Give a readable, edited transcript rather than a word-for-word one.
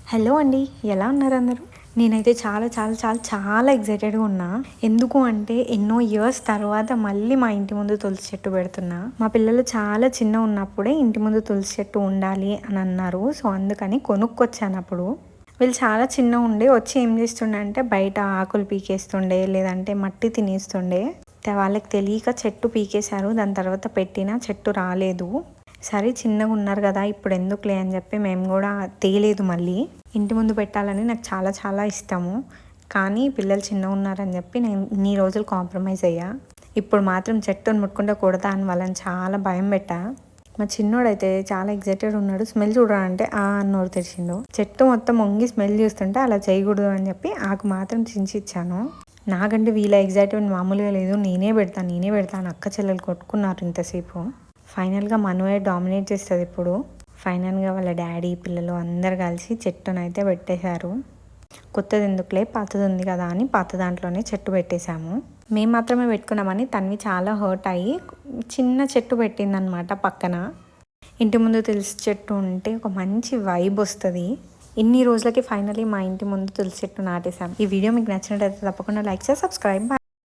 Hello అండి, ఎలా ఉన్నారు అందరూ? నేనైతే చాలా చాలా చాలా చాలా ఎక్సైటెడ్గా ఉన్నా. ఎందుకు అంటే ఎన్నో ఇయర్స్ తర్వాత మళ్ళీ మా ఇంటి ముందు తులసి చెట్టు పెడుతున్నా. మా పిల్లలు చాలా చిన్న ఉన్నప్పుడే ఇంటి ముందు తులసి చెట్టు ఉండాలి అని అన్నారు. సో అందుకని కొనుక్కొచ్చాను. అప్పుడు వీళ్ళు చాలా చిన్న ఉండే వచ్చి ఏం చేస్తుండే అంటే బయట ఆకులు పీకేస్తుండే, లేదంటే మట్టి తినేస్తుండే. వాళ్ళకి తెలియక చెట్టు పీకేశారు. దాని తర్వాత పెట్టిన చెట్టు రాలేదు. సరే చిన్నగా ఉన్నారు కదా, ఇప్పుడు ఎందుకులే అని చెప్పి మేము కూడా తేలేదు. మళ్ళీ ఇంటి ముందు పెట్టాలని నాకు చాలా చాలా ఇష్టము. కానీ పిల్లలు చిన్నగా ఉన్నారని చెప్పి నేను ఇన్ని రోజులు కాంప్రమైజ్ అయ్యా. ఇప్పుడు మాత్రం చెట్టును ముట్టుకుంటే కొడతా అని వాళ్ళని చాలా భయం పెట్టా. మా చిన్నోడైతే చాలా ఎగ్జైటెడ్ ఉన్నాడు. స్మెల్ చూడాలంటే నోరు తెరిచిండు. చెట్టు మొత్తం వంగి స్మెల్ చూస్తుంటే అలా చేయకూడదు అని చెప్పి ఆకు మాత్రం చించి ఇచ్చాను. నాకంటే వీళ్ళ ఎగ్జైట్మెంట్ మామూలుగా లేదు. నేనే పెడతాను అక్క చెల్లెలు కొట్టుకున్నారు ఇంతసేపు. ఫైనల్గా మనవే డామినేట్ చేస్తుంది. ఇప్పుడు ఫైనల్గా వాళ్ళ డాడీ పిల్లలు అందరు కలిసి చెట్టునైతే పెట్టేశారు. కొత్తది ఎందుకులే, పాతది ఉంది కదా అని పాత దాంట్లోనే చెట్టు పెట్టేశాము. మేము మాత్రమే పెట్టుకున్నామని తన్వి చాలా హర్ట్ అయ్యి చిన్న చెట్టు పెట్టిందనమాట పక్కన. ఇంటి ముందు తులసి చెట్టు ఉంటే ఒక మంచి వైబ్ వస్తుంది. ఇన్ని రోజులకి ఫైనలీ మా ఇంటి ముందు తులసి చెట్టు నాటేశాం. ఈ వీడియో మీకు నచ్చినట్లయితే తప్పకుండా లైక్ చేసి సబ్స్క్రైబ్.